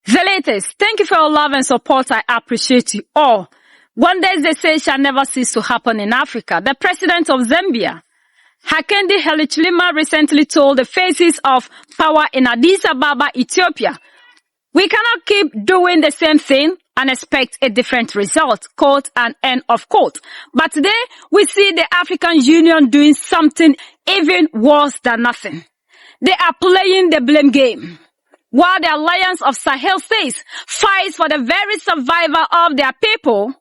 The latest. Thank you for your love and support. I appreciate you all. Wonders they say shall never cease to happen in Africa. The president of Zambia, Hakainde Hichilema, recently told the faces of power in Addis Ababa, Ethiopia, "We cannot keep doing the same thing and expect a different result," quote and end of quote. But today, we see the African Union doing something even worse than nothing. They are playing the blame game. While the Alliance of Sahel states fights for the very survival of their people,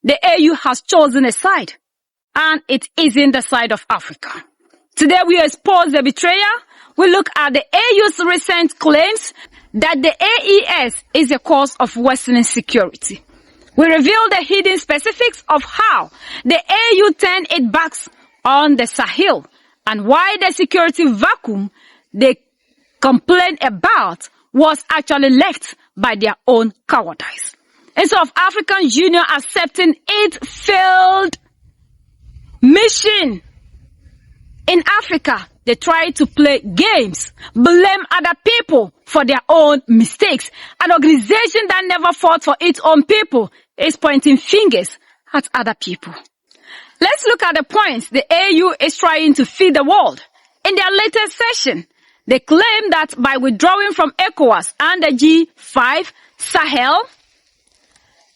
the AU has chosen a side, and it isn't the side of Africa. Today we expose the betrayal. We look at the AU's recent claims that the AES is the cause of Western insecurity. We reveal the hidden specifics of how the AU turned its backs on the Sahel and why the security vacuum they complained about was actually left by their own cowardice. Instead of African Union accepting its failed mission in Africa, they try to play games, blame other people for their own mistakes. An organization that never fought for its own people is pointing fingers at other people. Let's look at the points the AU is trying to feed the world. In their latest session, they claim that by withdrawing from ECOWAS and the G5 Sahel,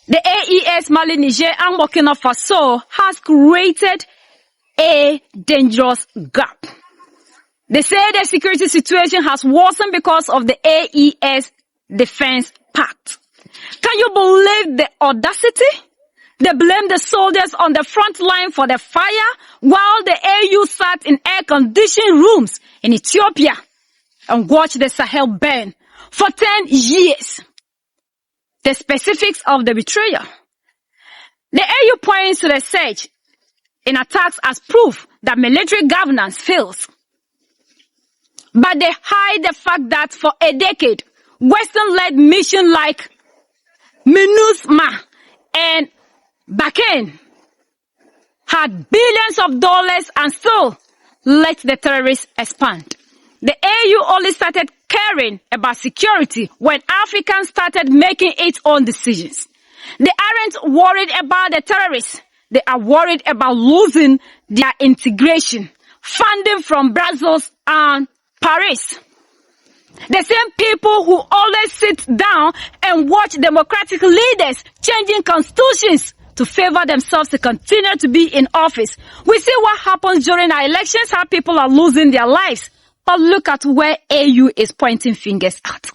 the AES, Mali, Niger, and Burkina Faso has created a dangerous gap. They say the security situation has worsened because of the AES Defense Pact. Can you believe the audacity? They blame the soldiers on the front line for the fire while the AU sat in air-conditioned rooms in Ethiopia and watched the Sahel burn for 10 years. The specifics of the betrayal. The AU points to the surge in attacks as proof that military governance fails. But they hide the fact that for a decade, Western-led missions like MINUSMA and Bakken had billions of dollars and still let the terrorists expand. The AU only started caring about security when Africans started making its own decisions. They aren't worried about the terrorists. They are worried about losing their integration, funding from Brussels and Paris. The same people who always sit down and watch democratic leaders changing constitutions to favor themselves to continue to be in office. We see what happens during our elections, how people are losing their lives. But look at where AU is pointing fingers at.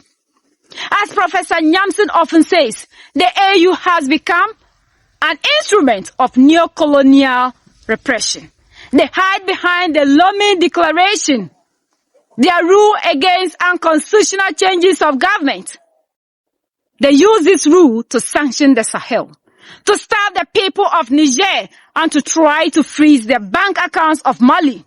As Professor Nyamson often says, the AU has become an instrument of neocolonial repression. They hide behind the Lomé Declaration, their rule against unconstitutional changes of government. They use this rule to sanction the Sahel, to starve the people of Niger, and to try to freeze the bank accounts of Mali.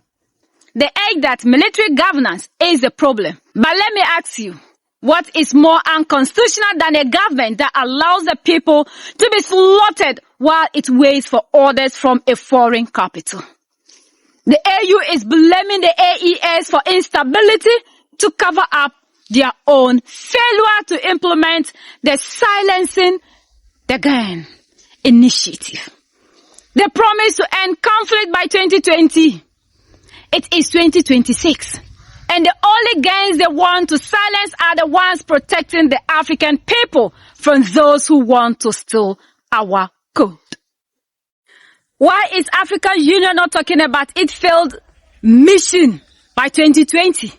They argue that military governance is the problem. But let me ask you, what is more unconstitutional than a government that allows the people to be slaughtered while it waits for orders from a foreign capital? The AU is blaming the AES for instability to cover up their own failure to implement the silencing the gun initiative. They promise to end conflict by 2020. It is 2026. And the only guns they want to silence are the ones protecting the African people from those who want to steal our code. Why is African Union not talking about its failed mission by 2020?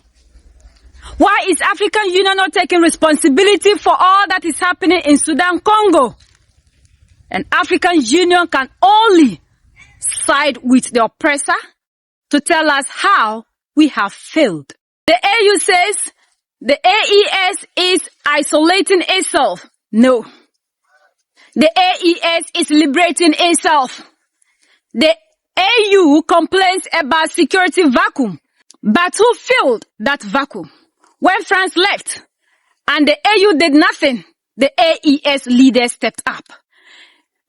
Why is African Union not taking responsibility for all that is happening in Sudan, Congo? And African Union can only side with the oppressor to tell us how we have failed. The AU says the AES is isolating itself. No. The AES is liberating itself. The AU complains about security vacuum. But who filled that vacuum? When France left and the AU did nothing, the AES leaders stepped up.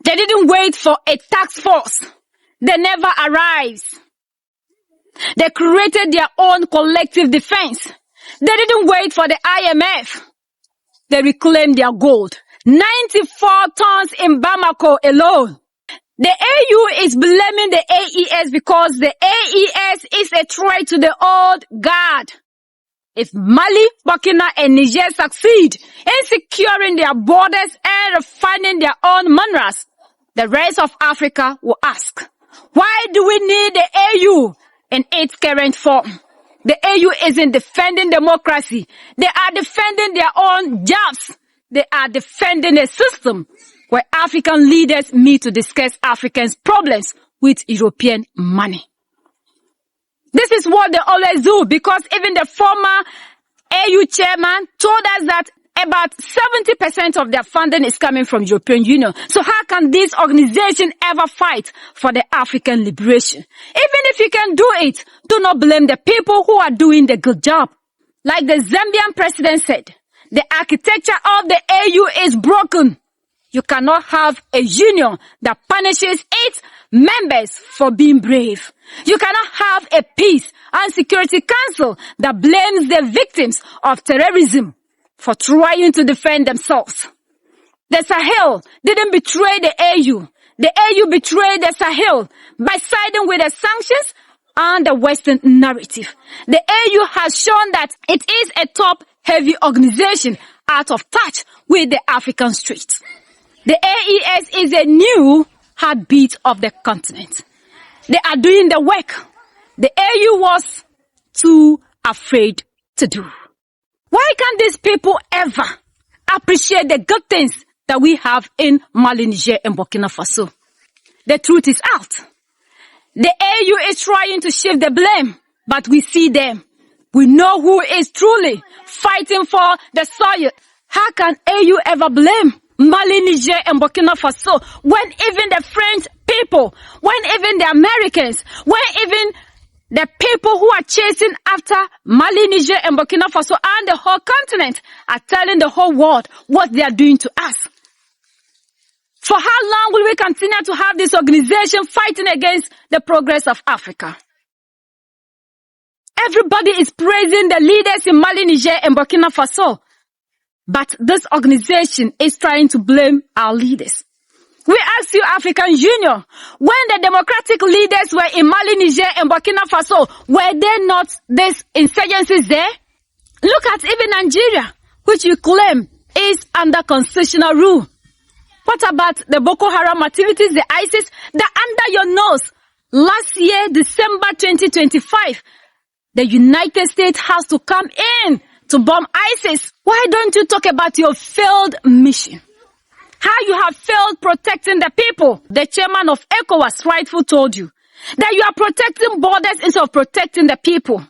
They didn't wait for a task force. They never arrived. They created their own collective defense. They didn't wait for the IMF. they reclaim their gold. 94 tons in Bamako alone. The AU is blaming the AES because the AES is a threat to the old guard. If Mali, Burkina, and Niger succeed in securing their borders and refining their own minerals, the rest of Africa will ask, why do we need the AU in its current form? The AU isn't defending democracy. They are defending their own jobs. They are defending a system where African leaders meet to discuss Africans' problems with European money. This is what they always do, because even the former AU chairman told us that about 70% of their funding is coming from European Union. So how can this organization ever fight for the African liberation? Even if you can do it, do not blame the people who are doing the good job. Like the Zambian president said, the architecture of the AU is broken. You cannot have a union that punishes its members for being brave. You cannot have a peace and security council that blames the victims of terrorism for trying to defend themselves. The Sahel didn't betray the AU. The AU betrayed the Sahel by siding with the sanctions and the Western narrative. The AU has shown that it is a top-heavy organization out of touch with the African streets. The AES is a new heartbeat of the continent. They are doing the work the AU was too afraid to do. Why can't these people ever appreciate the good things that we have in Mali, Niger, and Burkina Faso? The truth is out. The AU is trying to shift the blame, but we see them. We know who is truly fighting for the soil. How can AU ever blame Mali, Niger, and Burkina Faso when even the French people, when even the Americans, when even the people who are chasing after Mali, Niger, and Burkina Faso and the whole continent are telling the whole world what they are doing to us? For how long will we continue to have this organization fighting against the progress of Africa? Everybody is praising the leaders in Mali, Niger, and Burkina Faso. But this organization is trying to blame our leaders. We ask you, African Union, when the democratic leaders were in Mali, Niger, and Burkina Faso, were there not these insurgencies there? Look at even Nigeria, which you claim is under constitutional rule. What about the Boko Haram activities, the ISIS, that under your nose? Last year, December 2025, the United States has to come in to bomb ISIS. Why don't you talk about your failed mission? How you have failed protecting the people. The chairman of ECOWAS rightfully told you that you are protecting borders instead of protecting the people.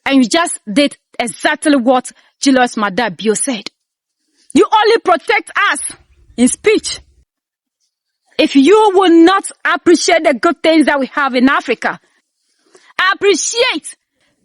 And you just did exactly what Julius Maada Bio said. You only protect us in speech. If you will not appreciate the good things that we have in Africa, appreciate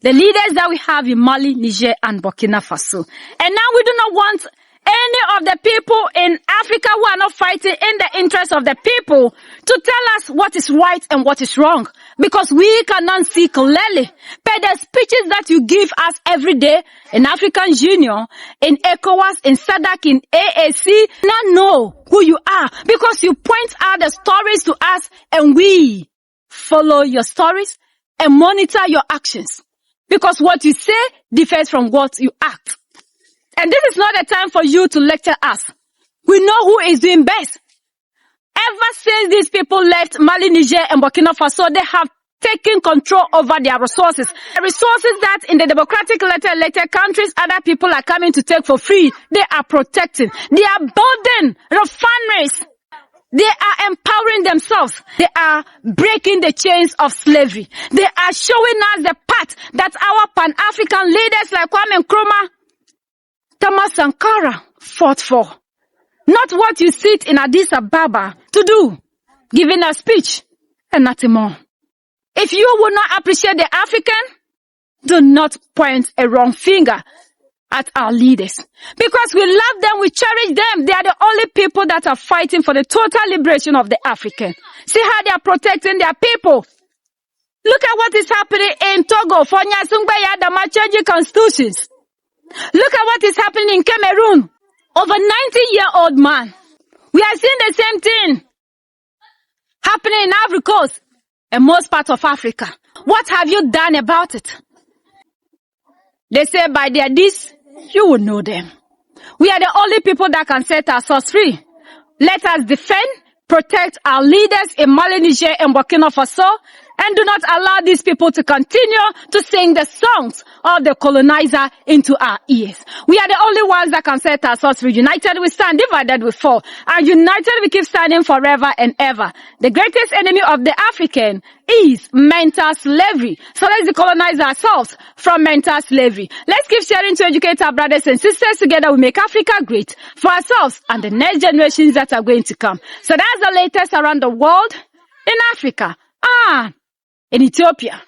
the leaders that we have in Mali, Niger, and Burkina Faso. And now we do not want any of the people in Africa who are not fighting in the interest of the people to tell us what is right and what is wrong. Because we cannot see clearly. But the speeches that you give us every day in African Union, in ECOWAS, in SADC, in AAC, not know who you are. Because you point out the stories to us and we follow your stories and monitor your actions. Because what you say differs from what you act. And this is not a time for you to lecture us. We know who is doing best. Ever since these people left Mali, Niger, and Burkina Faso, they have taken control over their resources. The resources that in the democratic elected countries, other people are coming to take for free. They are protecting. They are building refineries. They are empowering themselves. They are breaking the chains of slavery. They are showing us the path that our Pan-African leaders like Kwame Nkrumah, Thomas Sankara fought for. Not what you sit in Addis Ababa to do, giving a speech and nothing more. If you will not appreciate the African, do not point a wrong finger at our leaders. Because we love them, we cherish them. They are the only people that are fighting for the total liberation of the African. See how they are protecting their people. Look at what is happening in Togo for Nyasungbe Yadama changing constitutions. Look at what is happening in Cameroon. Over 90-year-old man. We are seeing the same thing happening in Ivory Coast and most parts of Africa. What have you done about it? They say by their deeds, you will know them. We are the only people that can set ourselves free. Let us defend, protect our leaders in Mali, Niger, and Burkina Faso, and do not allow these people to continue to sing the songs of the colonizer into our ears. We are the only ones that can set ourselves free. United we stand, divided we fall. And united we keep standing forever and ever. The greatest enemy of the African is mental slavery. So let's decolonize ourselves from mental slavery. Let's keep sharing to educate our brothers and sisters. Together we make Africa great for ourselves and the next generations that are going to come. So that's the latest around the world in Africa. In Ethiopia.